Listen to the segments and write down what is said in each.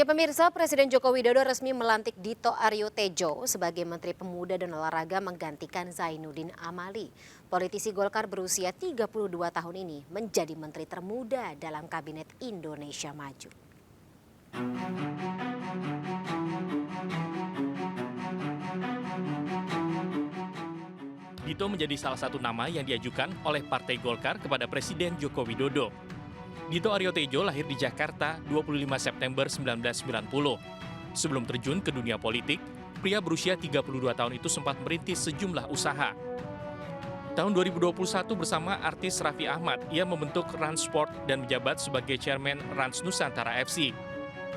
Pemirsa, Presiden Joko Widodo resmi melantik Dito Aryo Tejo sebagai Menteri Pemuda dan Olahraga menggantikan Zainuddin Amali. Politisi Golkar berusia 32 tahun ini menjadi Menteri termuda dalam Kabinet Indonesia Maju. Dito menjadi salah satu nama yang diajukan oleh Partai Golkar kepada Presiden Joko Widodo. Dito Aryo Tejo lahir di Jakarta 25 September 1990. Sebelum terjun ke dunia politik, pria berusia 32 tahun itu sempat merintis sejumlah usaha. Tahun 2021 bersama artis Raffi Ahmad, ia membentuk Rans Sport dan menjabat sebagai Chairman Rans Nusantara FC.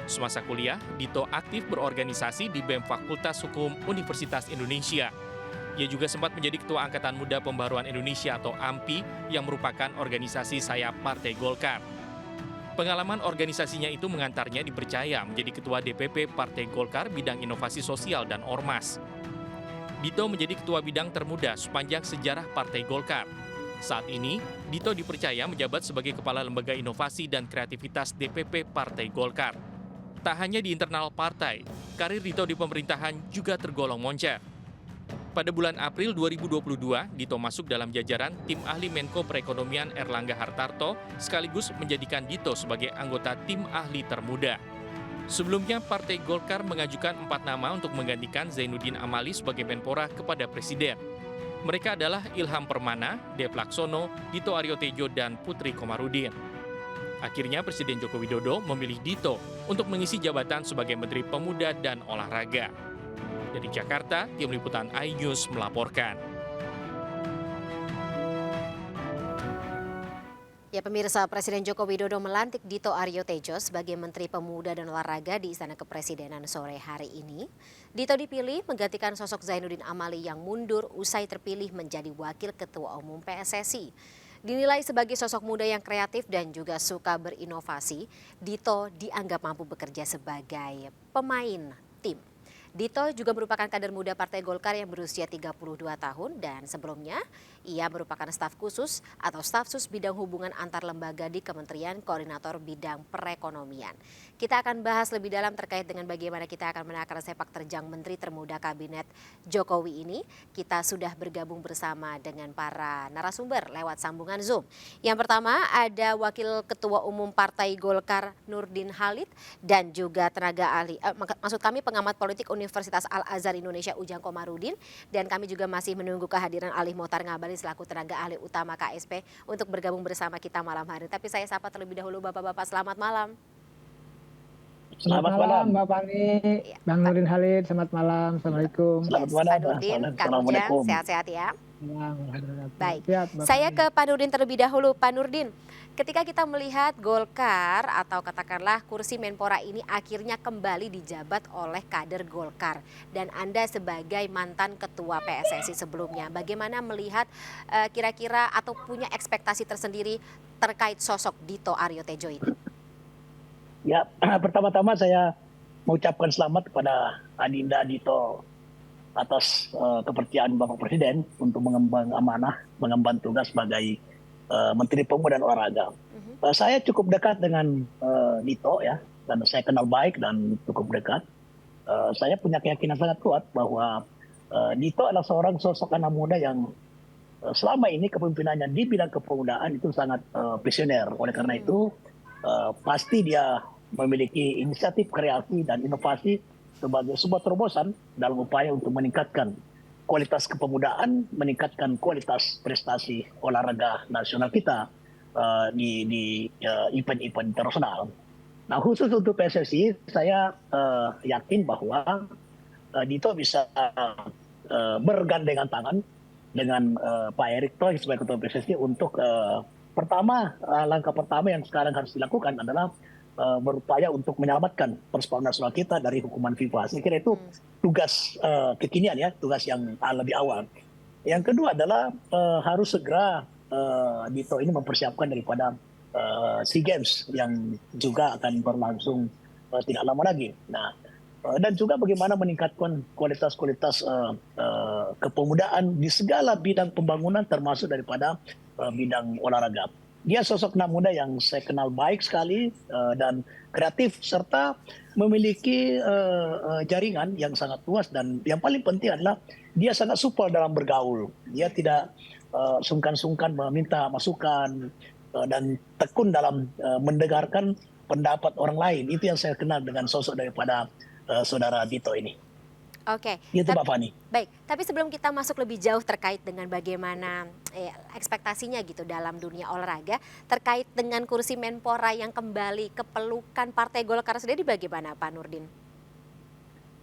Semasa kuliah, Dito aktif berorganisasi di BEM Fakultas Hukum Universitas Indonesia. Ia juga sempat menjadi Ketua Angkatan Muda Pembaruan Indonesia atau AMPI yang merupakan organisasi sayap Partai Golkar. Pengalaman organisasinya itu mengantarnya dipercaya menjadi Ketua DPP Partai Golkar bidang inovasi sosial dan ormas. Dito menjadi Ketua Bidang termuda sepanjang sejarah Partai Golkar. Saat ini, Dito dipercaya menjabat sebagai Kepala Lembaga Inovasi dan Kreativitas DPP Partai Golkar. Tak hanya di internal partai, karir Dito di pemerintahan juga tergolong moncer. Pada bulan April 2022, Dito masuk dalam jajaran tim ahli Menko Perekonomian Erlangga Hartarto sekaligus menjadikan Dito sebagai anggota tim ahli termuda. Sebelumnya, Partai Golkar mengajukan 4 nama untuk menggantikan Zainuddin Amali sebagai Menpora kepada Presiden. Mereka adalah Ilham Permana, Dev Laksono, Dito Aryo Tejo, dan Putri Komarudin. Akhirnya Presiden Joko Widodo memilih Dito untuk mengisi jabatan sebagai Menteri Pemuda dan Olahraga. Dari Jakarta, tim liputan iNews melaporkan. Ya pemirsa, Presiden Joko Widodo melantik Dito Aryo Tejo sebagai Menteri Pemuda dan Olahraga di Istana Kepresidenan sore hari ini. Dito dipilih menggantikan sosok Zainuddin Amali yang mundur usai terpilih menjadi Wakil Ketua Umum PSSI. Dinilai sebagai sosok muda yang kreatif dan juga suka berinovasi, Dito dianggap mampu bekerja sebagai pemain tim. Dito juga merupakan kader muda Partai Golkar yang berusia 32 tahun dan sebelumnya ia merupakan staf khusus atau staf sus bidang hubungan antar lembaga di Kementerian Koordinator Bidang Perekonomian. Kita akan bahas lebih dalam terkait dengan bagaimana kita akan menakar sepak terjang Menteri Termuda Kabinet Jokowi ini. Kita sudah bergabung bersama dengan para narasumber lewat sambungan Zoom. Yang pertama ada Wakil Ketua Umum Partai Golkar Nurdin Halid dan juga tenaga ahli, maksud kami pengamat politik Universitas Al-Azhar Indonesia Ujang Komarudin, dan kami juga masih menunggu kehadiran Ali Mohtar Ngabalin selaku tenaga ahli utama KSP untuk bergabung bersama kita malam hari. Tapi saya sapa terlebih dahulu Bapak-bapak, selamat malam. Selamat malam Mbak Fani, ya, Bang Nurdin Halid, selamat malam, Assalamualaikum. Selamat malam Pak Nurdin, Kang Ujang, sehat-sehat ya. Baik, saya ke Pak Nurdin terlebih dahulu. Pak Nurdin, ketika kita melihat Golkar atau katakanlah kursi Menpora ini akhirnya kembali dijabat oleh kader Golkar dan Anda sebagai mantan ketua PSSI sebelumnya, bagaimana melihat kira-kira atau punya ekspektasi tersendiri terkait sosok Dito Aryo Tejo ini? Ya, pertama-tama saya mengucapkan selamat kepada Adinda Dito atas kepercayaan Bapak Presiden untuk mengemban amanah, mengemban tugas sebagai Menteri Pemuda dan Olahraga. Saya cukup dekat dengan Dito ya, dan saya kenal baik dan cukup dekat. Saya punya keyakinan sangat kuat bahwa Dito adalah seorang sosok anak muda yang selama ini kepemimpinannya di bidang kepemudaan itu sangat visioner. Oleh karena itu pasti dia memiliki inisiatif kreasi dan inovasi sebagai sebuah terobosan dalam upaya untuk meningkatkan kualitas kepemudaan, meningkatkan kualitas prestasi olahraga nasional kita di event-event internasional. Nah, khusus untuk PSSI, saya yakin bahwa Dito bisa bergandengan tangan dengan Pak Erick Thohir sebagai ketua PSSI untuk langkah pertama yang sekarang harus dilakukan adalah berupaya untuk menyelamatkan persepak nasional kita dari hukuman FIFA. Saya kira itu tugas kekinian ya, tugas yang lebih awal. Yang kedua adalah harus segera Dito ini mempersiapkan daripada SEA Games yang juga akan berlangsung tidak lama lagi. Nah, dan juga bagaimana meningkatkan kualitas-kualitas kepemudaan di segala bidang pembangunan termasuk daripada bidang olahraga. dia sosok anak muda yang saya kenal baik sekali dan kreatif serta memiliki jaringan yang sangat luas, dan yang paling penting adalah dia sangat supel dalam bergaul. Dia tidak sungkan-sungkan meminta masukan dan tekun dalam mendengarkan pendapat orang lain. Itu yang saya kenal dengan sosok daripada saudara Dito ini. Oke, Itu Mbak Fani. baik. Tapi sebelum kita masuk lebih jauh terkait dengan bagaimana ekspektasinya gitu dalam dunia olahraga, terkait dengan kursi Menpora yang kembali ke pelukan Partai Golkar sendiri bagaimana Pak Nurdin?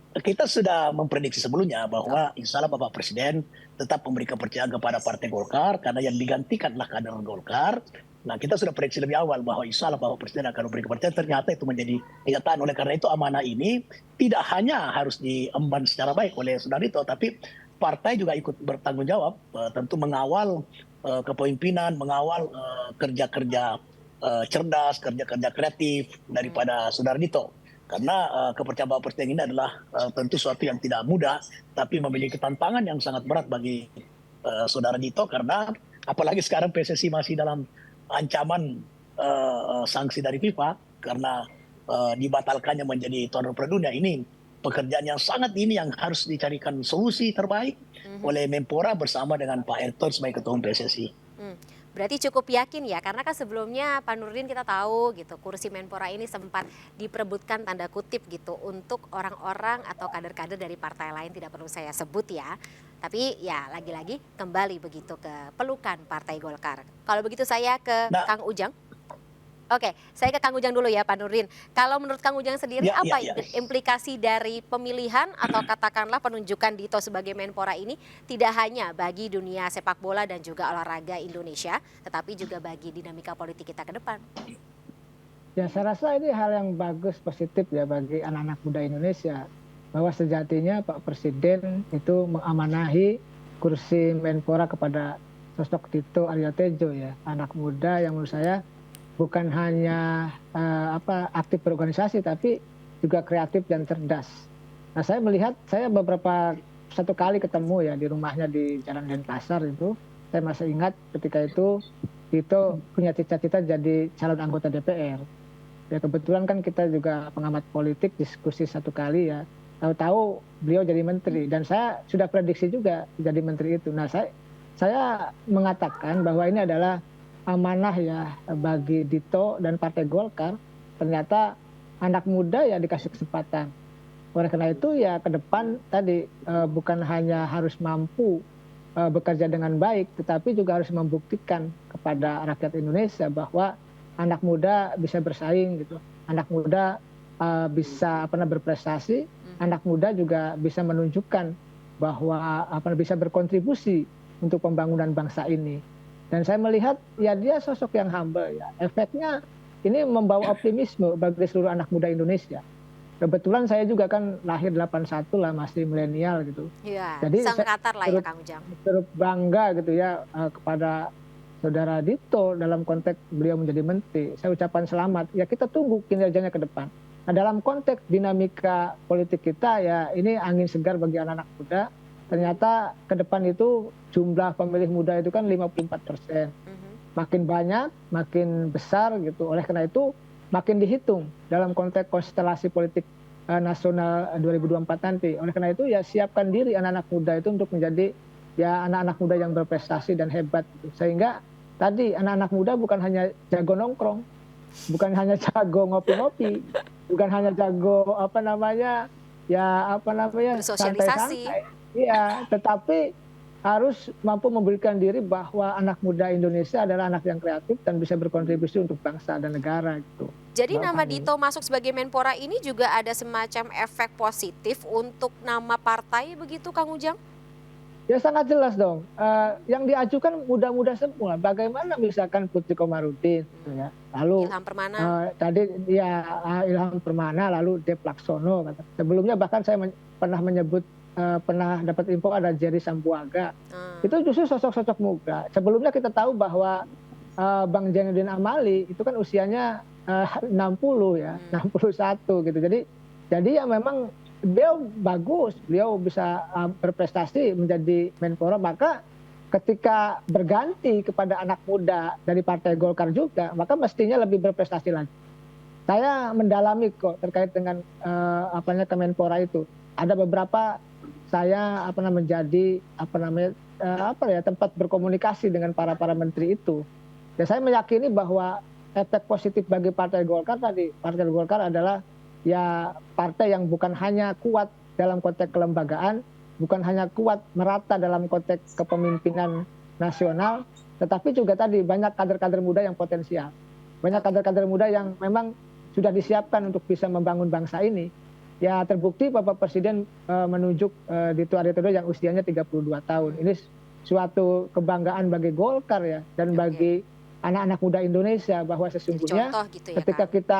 Kita sudah memprediksi sebelumnya bahwa insya Allah Bapak Presiden tetap memberikan kepercayaan kepada Partai Golkar karena yang digantikanlah kader Golkar. Nah, kita sudah prediksi lebih awal bahwa insya Allah Bapak Presiden akan memberi kepercayaan, ternyata itu menjadi kenyataan. Oleh karena itu amanah ini tidak hanya harus diemban secara baik oleh Saudara Dito, tapi partai juga ikut bertanggung jawab, tentu mengawal kepemimpinan, mengawal kerja-kerja cerdas, kerja-kerja kreatif daripada Saudara Dito. Karena kepercayaan Bapak Presiden ini adalah tentu suatu yang tidak mudah, tapi memiliki tantangan yang sangat berat bagi Saudara Dito, karena apalagi sekarang PSSI masih dalam ancaman sanksi dari FIFA karena dibatalkannya menjadi tuan rumah dunia. Ini pekerjaan yang sangat ini yang harus dicarikan solusi terbaik oleh Menpora bersama dengan Pak Erick sebagai ketua umum PSSI. Berarti cukup yakin ya, karena kan sebelumnya Pak Nurdin kita tahu gitu kursi Menpora ini sempat diperebutkan tanda kutip gitu untuk orang-orang atau kader-kader dari partai lain, tidak perlu saya sebut ya. Tapi ya lagi-lagi kembali begitu ke pelukan Partai Golkar. Kalau begitu saya ke Kang Ujang. Oke, saya ke Kang Ujang dulu ya Pak Nurdin. Kalau menurut Kang Ujang sendiri apa implikasi dari pemilihan atau katakanlah penunjukan Dito sebagai Menpora ini tidak hanya bagi dunia sepak bola dan juga olahraga Indonesia, tetapi juga bagi dinamika politik kita ke depan? Ya, saya rasa ini hal yang bagus, positif ya bagi anak-anak muda Indonesia. Bahwa sejatinya Pak Presiden itu mengamanahi kursi Menpora kepada sosok Dito Aryo Tejo ya, anak muda yang menurut saya bukan hanya aktif berorganisasi tapi juga kreatif dan cerdas. Nah, saya melihat, saya satu kali ketemu ya di rumahnya di Jalan Denpasar itu, saya masih ingat ketika itu Dito punya cita-cita jadi calon anggota DPR. Ya kebetulan kan kita juga pengamat politik, diskusi satu kali ya. Tahu-tahu beliau jadi menteri dan saya sudah prediksi juga jadi menteri itu. Nah, saya mengatakan bahwa ini adalah amanah ya bagi Dito dan Partai Golkar. Ternyata anak muda ya dikasih kesempatan. Oleh karena itu ya ke depan tadi bukan hanya harus mampu bekerja dengan baik, tetapi juga harus membuktikan kepada rakyat Indonesia bahwa anak muda bisa bersaing gitu. Anak muda bisa berprestasi. Anak muda juga bisa menunjukkan bahwa bisa berkontribusi untuk pembangunan bangsa ini. Dan saya melihat ya dia sosok yang humble ya. Efeknya ini membawa optimisme bagi seluruh anak muda Indonesia. Kebetulan saya juga kan lahir 81 lah, masih milenial gitu. Iya, jadi sang Qatar lah ya Kang Ujang. Turut bangga gitu ya kepada Saudara Dito dalam konteks beliau menjadi menteri. Saya ucapkan selamat. Ya kita tunggu kinerjanya ke depan. Nah, dalam konteks dinamika politik kita ya ini angin segar bagi anak-anak muda. Ternyata ke depan itu jumlah pemilih muda itu kan 54%. Makin banyak, makin besar gitu. Oleh karena itu makin dihitung dalam konteks konstelasi politik nasional 2024 nanti. Oleh karena itu ya siapkan diri anak-anak muda itu untuk menjadi ya anak-anak muda yang berprestasi dan hebat gitu. Sehingga tadi anak-anak muda bukan hanya jago nongkrong, bukan hanya jago ngopi-ngopi, bukan hanya jago santai-santai. Iya, tetapi harus mampu memberikan diri bahwa anak muda Indonesia adalah anak yang kreatif dan bisa berkontribusi untuk bangsa dan negara gitu. Jadi nama Dito masuk sebagai Menpora ini juga ada semacam efek positif untuk nama partai begitu Kang Ujang? Ya sangat jelas dong. Yang diajukan muda-muda semua. Bagaimana misalkan Putri Komarudin, gitu ya. Lalu Ilham Permana. Tadi ya Ilham Permana, lalu Dev Laksono. Sebelumnya bahkan saya pernah dapat info ada Jerry Sambuaga. Itu justru sosok-sosok muda. Sebelumnya kita tahu bahwa Bang Zainuddin Amali itu kan usianya 60 ya, 61 gitu. Jadi ya memang beliau bagus, beliau bisa berprestasi menjadi Menpora, maka ketika berganti kepada anak muda dari Partai Golkar juga, maka mestinya lebih berprestasi lagi. Saya mendalami kok terkait dengan Kemenpora itu. Ada beberapa saya menjadi tempat berkomunikasi dengan para menteri itu. Dan saya meyakini bahwa efek positif bagi Partai Golkar tadi, Partai Golkar adalah ya partai yang bukan hanya kuat dalam konteks kelembagaan, bukan hanya kuat merata dalam konteks kepemimpinan nasional, tetapi juga tadi banyak kader-kader muda yang potensial. Banyak kader-kader muda yang memang sudah disiapkan untuk bisa membangun bangsa ini. Ya terbukti Bapak Presiden menunjuk Dito Aryo Tejo yang usianya 32 tahun. Ini suatu kebanggaan bagi Golkar ya, dan bagi anak-anak muda Indonesia bahwa sesungguhnya gitu ya, ketika kita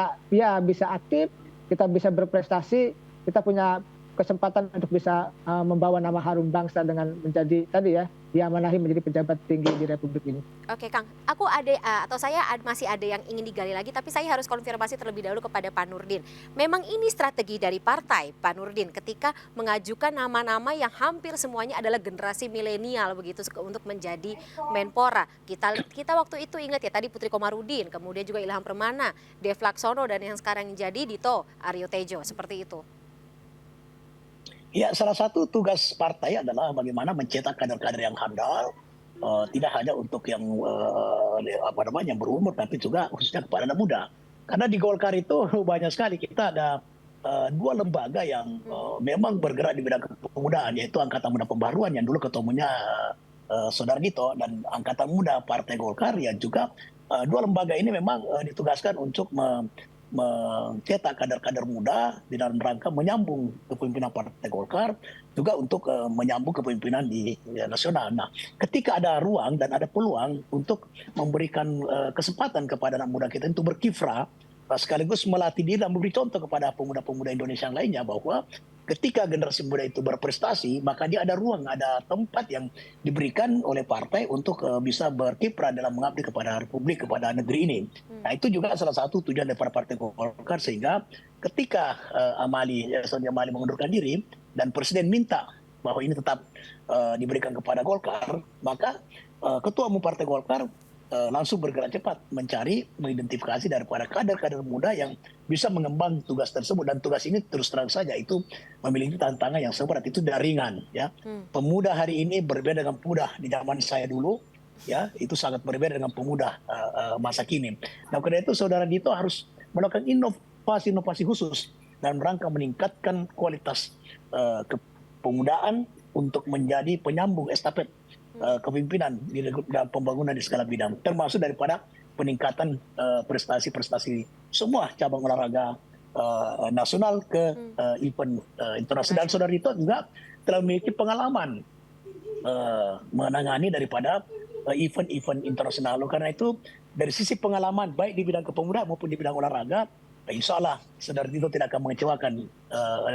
bisa aktif, kita bisa berprestasi, kita punya kesempatan untuk bisa membawa nama harum bangsa dengan menjadi tadi ya diamanahi menjadi pejabat tinggi di Republik ini. Oke Kang, saya masih ada yang ingin digali lagi, tapi saya harus konfirmasi terlebih dahulu kepada Pak Nurdin. Memang ini strategi dari partai Pak Nurdin ketika mengajukan nama-nama yang hampir semuanya adalah generasi milenial begitu untuk menjadi Menpora. Kita waktu itu ingat ya tadi Putri Komarudin, kemudian juga Ilham Permana, Dev Laksono, dan yang sekarang jadi Dito Aryo Tejo, seperti itu. Ya, salah satu tugas partai adalah bagaimana mencetak kader-kader yang handal, tidak hanya untuk yang berumur, tapi juga khususnya kepada anak muda. Karena di Golkar itu banyak sekali, kita ada dua lembaga yang memang bergerak di bidang kepemudaan, yaitu Angkatan Muda Pembaruan yang dulu ketuanya Saudara Dito, dan Angkatan Muda Partai Golkar yang juga dua lembaga ini memang ditugaskan untuk mencetak kader-kader muda di dalam rangka menyambung kepemimpinan Partai Golkar, juga untuk menyambung kepemimpinan di nasional. Nah, ketika ada ruang dan ada peluang untuk memberikan kesempatan kepada anak muda kita untuk berkiprah, sekaligus melatih diri dan memberi contoh kepada pemuda-pemuda Indonesia yang lainnya bahwa ketika generasi muda itu berprestasi, maka dia ada ruang, ada tempat yang diberikan oleh partai untuk bisa berkiprah dalam mengabdi kepada Republik, kepada negeri ini. Nah, itu juga salah satu tujuan daripada Partai Golkar, sehingga ketika Sonia Mali mengundurkan diri dan Presiden minta bahwa ini tetap diberikan kepada Golkar, maka Ketua Umum Partai Golkar langsung bergerak cepat mencari, mengidentifikasi daripada kader-kader muda yang bisa mengemban tugas tersebut. Dan tugas ini terus terang saja itu memiliki tantangan yang seberat, itu tidak ringan ya. Pemuda hari ini berbeda dengan pemuda di zaman saya dulu ya, itu sangat berbeda dengan pemuda masa kini. Nah, karena itu Saudara Dito harus melakukan inovasi khusus dalam rangka meningkatkan kualitas kepemudaan untuk menjadi penyambung estafet kepemimpinan di dalam pembangunan di segala bidang, termasuk daripada peningkatan prestasi-prestasi semua cabang olahraga nasional ke event internasional. Dan Saudara Dito juga telah memiliki pengalaman menangani daripada event-event internasional. Karena itu dari sisi pengalaman baik di bidang kepemudaan maupun di bidang olahraga, insya Allah Saudara Dito tidak akan mengecewakan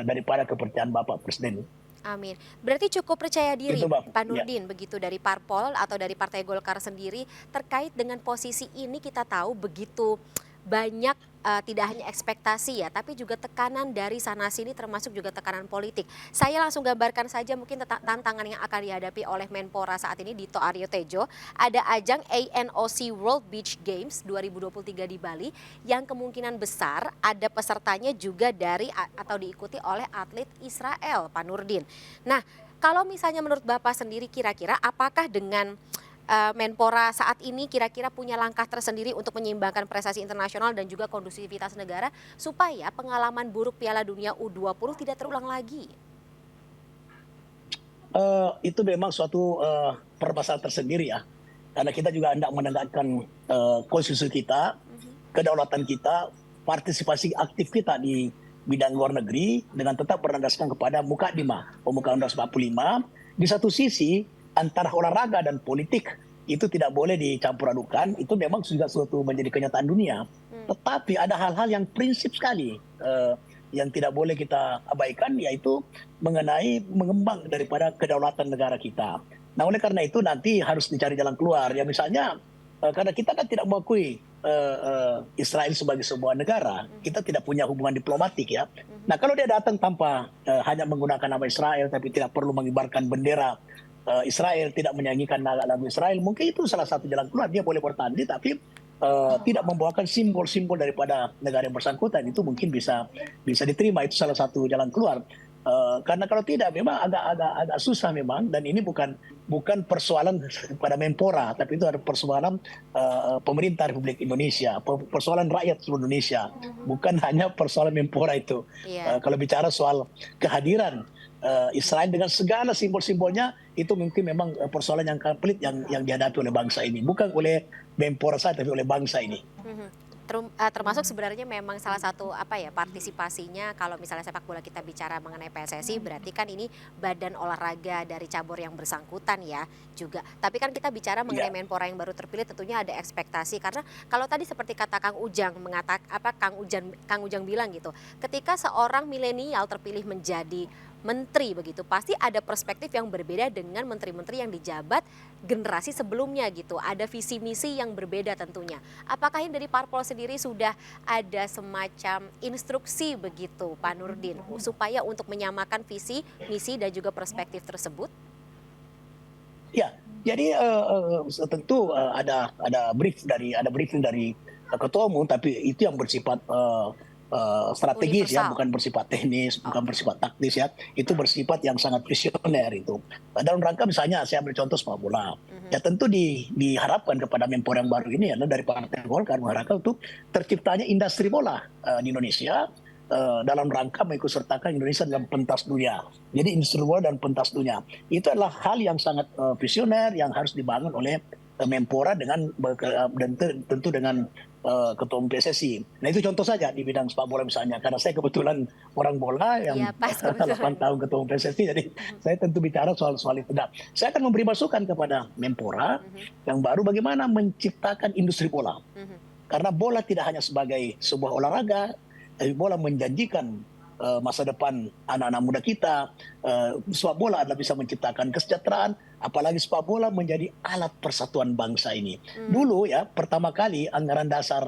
daripada kepercayaan Bapak Presiden. Amin. Berarti cukup percaya diri Itu, Pak Nurdin begitu dari Parpol atau dari Partai Golkar sendiri terkait dengan posisi ini. Kita tahu begitu banyak tidak hanya ekspektasi ya, tapi juga tekanan dari sana sini, termasuk juga tekanan politik. Saya langsung gambarkan saja mungkin tantangan yang akan dihadapi oleh Menpora saat ini, Dito Aryo Tejo. Ada ajang ANOC World Beach Games 2023 di Bali yang kemungkinan besar ada pesertanya juga dari atau diikuti oleh atlet Israel, Pak Nurdin. Nah, kalau misalnya menurut Bapak sendiri kira-kira apakah dengan Menpora saat ini kira-kira punya langkah tersendiri untuk menyeimbangkan prestasi internasional dan juga kondusivitas negara supaya pengalaman buruk Piala Dunia U20 tidak terulang lagi? Itu memang suatu permasalahan tersendiri ya, karena kita juga hendak menegakkan konstitusi kita, kedaulatan kita, partisipasi aktif kita di bidang luar negeri dengan tetap berlandaskan kepada Mukadimah Pembukaan Undang 45. Di satu sisi antara olahraga dan politik itu tidak boleh dicampur adukan, itu memang sudah suatu menjadi kenyataan dunia. Tetapi ada hal-hal yang prinsip sekali yang tidak boleh kita abaikan, yaitu mengenai mengembang daripada kedaulatan negara kita. Nah, oleh karena itu nanti harus dicari jalan keluar. Ya misalnya karena kita kan tidak mengakui Israel sebagai sebuah negara, kita tidak punya hubungan diplomatik ya. Nah, kalau dia datang tanpa hanya menggunakan nama Israel tapi tidak perlu mengibarkan bendera Israel, tidak menyanyikan lagu Israel, mungkin itu salah satu jalan keluar. Dia boleh bertanding tapi tidak membawakan simbol-simbol daripada negara yang bersangkutan, itu mungkin bisa diterima, itu salah satu jalan keluar. Karena kalau tidak memang agak susah memang, dan ini bukan persoalan pada Menpora, tapi itu ada persoalan pemerintah Republik Indonesia, persoalan rakyat seluruh Indonesia, bukan hanya persoalan Menpora itu. Iya. Kalau bicara soal kehadiran Israel dengan segala simbol-simbolnya, itu mungkin memang persoalan yang pelik yang dihadapi oleh bangsa ini, bukan oleh Menpora saja tapi oleh bangsa ini. Termasuk sebenarnya memang salah satu partisipasinya kalau misalnya sepak bola kita bicara mengenai PSSI, berarti kan ini badan olahraga dari cabur yang bersangkutan ya juga. Tapi kan kita bicara mengenai Menpora yang baru terpilih, tentunya ada ekspektasi, karena kalau tadi seperti kata Kang Ujang Kang Ujang bilang gitu, ketika seorang milenial terpilih menjadi menteri begitu, pasti ada perspektif yang berbeda dengan menteri-menteri yang dijabat generasi sebelumnya gitu. Ada visi misi yang berbeda tentunya. Apakah ini dari parpol sendiri sudah ada semacam instruksi begitu Pak Nurdin, supaya untuk menyamakan visi, misi dan juga perspektif tersebut? Ya, jadi tentu ada briefing dari ketua umum, tapi itu yang bersifat strategis ya, bukan bersifat teknis, bukan bersifat taktis ya. Itu bersifat yang sangat visioner itu. Dalam rangka misalnya saya ambil contoh sepak bola. Ya tentu diharapkan kepada Menpora yang baru ini adalah dari Partai Golkar mengharapkan untuk terciptanya industri bola di Indonesia, dalam rangka mengikutsertakan Indonesia dalam pentas dunia. Jadi industri bola dan pentas dunia itu adalah hal yang sangat visioner yang harus dibangun oleh Menpora dengan tentu dengan Ketua Umum PSSI. Nah itu contoh saja di bidang sepak bola misalnya, karena saya kebetulan orang bola yang 8 tahun Ketua Umum PSSI, jadi saya tentu bicara soal itu. Nah, saya akan memberi masukan kepada Menpora yang baru bagaimana menciptakan industri bola. Karena bola tidak hanya sebagai sebuah olahraga, tapi bola menjanjikan masa depan anak-anak muda kita. Sepak bola adalah bisa menciptakan kesejahteraan, apalagi sepak bola menjadi alat persatuan bangsa ini. Dulu ya, pertama kali anggaran dasar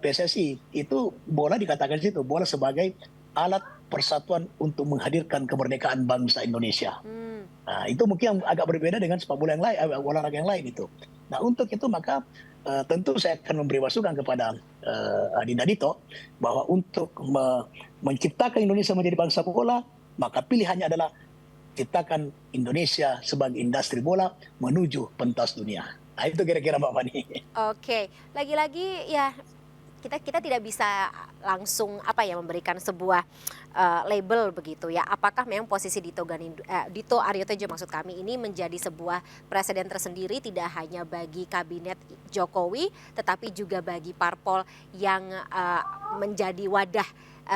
PSSI itu bola dikatakan di situ, bola sebagai alat persatuan untuk menghadirkan kemerdekaan bangsa Indonesia. Nah, itu mungkin agak berbeda dengan sepak bola yang lain, olahraga yang lain itu. Nah, untuk itu maka tentu saya akan memberi masukan kepada Adinda Dito bahwa untuk menciptakan Indonesia menjadi bangsa bola, maka pilihannya adalah ciptakan Indonesia sebagai industri bola menuju pentas dunia. Nah, itu kira-kira Mbak Fani. Oke, lagi-lagi ya kita tidak bisa langsung memberikan sebuah label begitu ya. Apakah memang posisi Dito Aryo Tejo maksud kami ini menjadi sebuah presiden tersendiri tidak hanya bagi kabinet Jokowi, tetapi juga bagi parpol yang menjadi wadah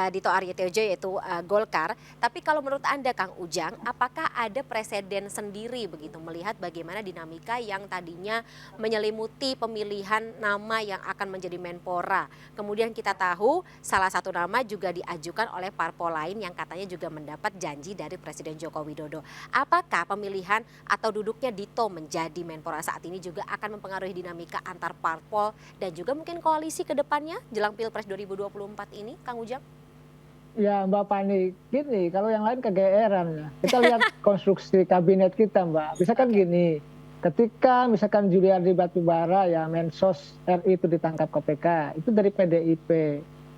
Dito Aryo Tejo yaitu Golkar. Tapi kalau menurut Anda Kang Ujang, apakah ada presiden sendiri begitu melihat bagaimana dinamika yang tadinya menyelimuti pemilihan nama yang akan menjadi Menpora. Kemudian kita tahu salah satu nama juga diajukan oleh parpol lain yang katanya juga mendapat janji dari Presiden Joko Widodo. Apakah pemilihan atau duduknya Dito menjadi Menpora saat ini juga akan mempengaruhi dinamika antar parpol dan juga mungkin koalisi ke depannya jelang Pilpres 2024 ini, Kang Ujang? Ya Mbak Fani, gini, kalau yang lain kegeeran ya. Kita lihat konstruksi kabinet kita Mbak. Misalkan gini, ketika misalkan Juliari Batubara ya Mensos RI itu ditangkap KPK, itu dari PDIP.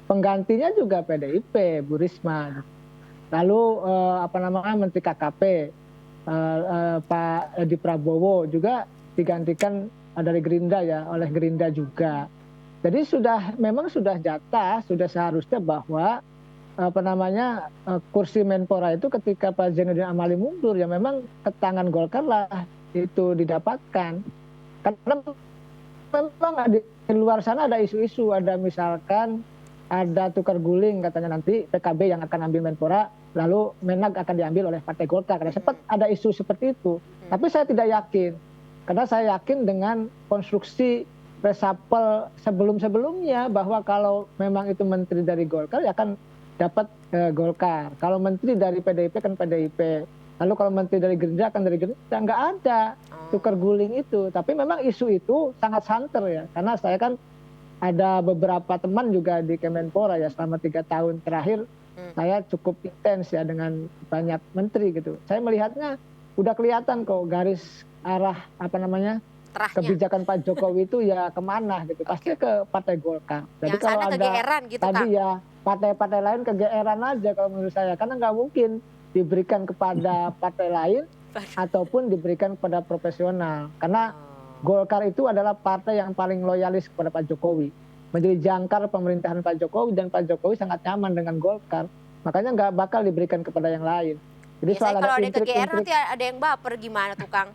Penggantinya juga PDIP, Bu Risma. Lalu Menteri KKP, Pak Edi Prabowo juga digantikan dari Gerindra ya, oleh Gerindra juga. Jadi memang sudah jatah, sudah seharusnya bahwa kursi Menpora itu ketika Pak Zainuddin Amali mundur ya memang ke tangan Golkar lah itu didapatkan. Karena memang di luar sana ada isu-isu, ada misalkan ada tukar guling katanya nanti PKB yang akan ambil Menpora, lalu Menag akan diambil oleh Partai Golkar. Karena sempat ada isu seperti itu. Tapi saya tidak yakin. Karena saya yakin dengan konstruksi resapel sebelum-sebelumnya bahwa kalau memang itu menteri dari Golkar ya akan dapat Golkar. Kalau menteri dari PDIP kan PDIP. Lalu kalau menteri dari Gerindra kan dari Gerindra. Nggak ada tukar guling itu. Tapi memang isu itu sangat santer ya. Karena saya kan ada beberapa teman juga di Kemenpora ya selama 3 tahun terakhir. Saya cukup intens ya dengan banyak menteri gitu. Saya melihatnya udah kelihatan kok garis arah Terahnya. kebijakan Pak Jokowi itu ya kemana gitu. Pasti ke Partai Golkar. Jadi Yang kalau sana ada kegeeran gitu, tadi Kang. ya partai-partai lain kegeeran aja kalau menurut saya. Karena nggak mungkin diberikan kepada partai lain ataupun diberikan kepada profesional. Karena Golkar itu adalah partai yang paling loyalis kepada Pak Jokowi. Menjadi jangkar pemerintahan Pak Jokowi dan Pak Jokowi sangat nyaman dengan Golkar. Makanya nggak bakal diberikan kepada yang lain. Jadi Biasanya kalau ada yang kegeeran intrik-intrik, nanti ada yang baper gimana tuh, Kang?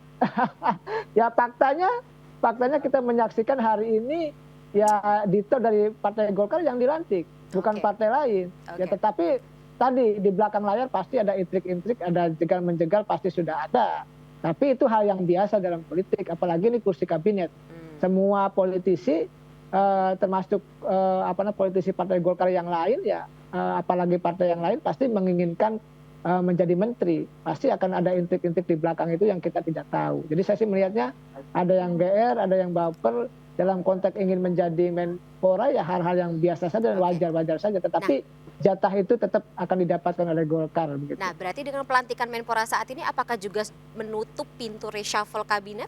ya faktanya kita menyaksikan hari ini ya Dito dari Partai Golkar yang dilantik, bukan Oke. partai lain. Ya Oke. tetapi tadi di belakang layar pasti ada intrik-intrik, ada jegal-menjegal pasti sudah ada. Tapi itu hal yang biasa dalam politik, apalagi ini kursi kabinet. Semua politisi termasuk politisi Partai Golkar yang lain ya apalagi partai yang lain pasti menginginkan menjadi menteri. Pasti akan ada intrik-intrik di belakang itu yang kita tidak tahu. Jadi saya sih melihatnya ada yang GR, ada yang baper dalam konteks ingin menjadi Menpora ya hal-hal yang biasa saja dan wajar-wajar saja. Tetapi jatah itu tetap akan didapatkan oleh Golkar. Begitu. Nah, berarti dengan pelantikan Menpora saat ini apakah juga menutup pintu reshuffle kabinet?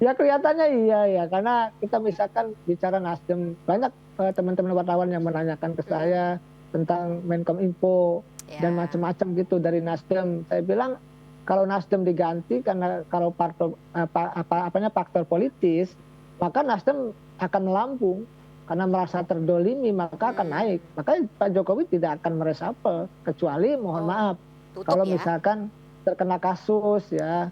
Ya kelihatannya iya ya, karena kita misalkan bicara Nasdem, banyak teman-teman wartawan yang menanyakan ke saya tentang Menkominfo dan macam-macam gitu dari Nasdem. Saya bilang kalau Nasdem diganti karena kalau faktor politis, maka Nasdem akan melambung karena merasa terdolimi maka akan naik. Maka Pak Jokowi tidak akan meresapel kecuali mohon maaf kalau misalkan terkena kasus ya.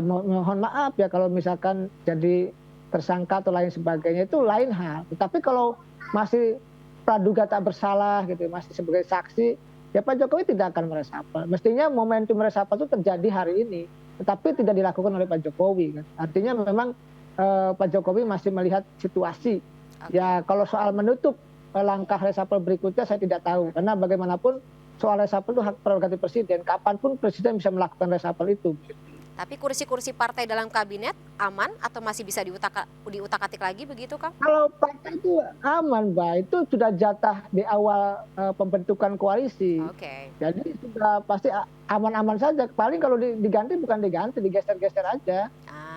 Mohon maaf ya kalau misalkan jadi tersangka atau lain sebagainya itu lain hal. Tapi kalau masih praduga tak bersalah gitu, masih sebagai saksi, ya Pak Jokowi tidak akan meresapel. Mestinya momentum meresapel itu terjadi hari ini, tetapi tidak dilakukan oleh Pak Jokowi. Kan. Artinya memang Pak Jokowi masih melihat situasi. Ya kalau soal menutup langkah resapel berikutnya saya tidak tahu, karena bagaimanapun soal resapel itu hak prerogatif presiden. Kapanpun presiden bisa melakukan resapel itu. Tapi kursi-kursi partai dalam kabinet aman atau masih bisa diutak-atik lagi begitu, Kang? Kalau partai itu aman, Mbak. Itu sudah jatah di awal pembentukan koalisi. Oke. Jadi sudah pasti aman-aman saja. Paling kalau diganti bukan diganti, digeser-geser aja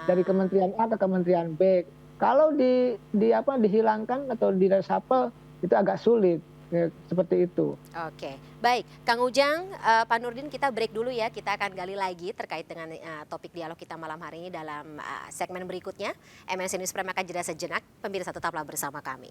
dari kementerian A ke kementerian B. Kalau dihilangkan atau diresapel itu agak sulit. Ya, seperti itu. Oke, baik. Kang Ujang, Pak Nurdin, kita break dulu ya. Kita akan gali lagi terkait dengan topik dialog kita malam hari ini dalam segmen berikutnya. MNC News Prime akan jeda sejenak. Pemirsa tetaplah bersama kami.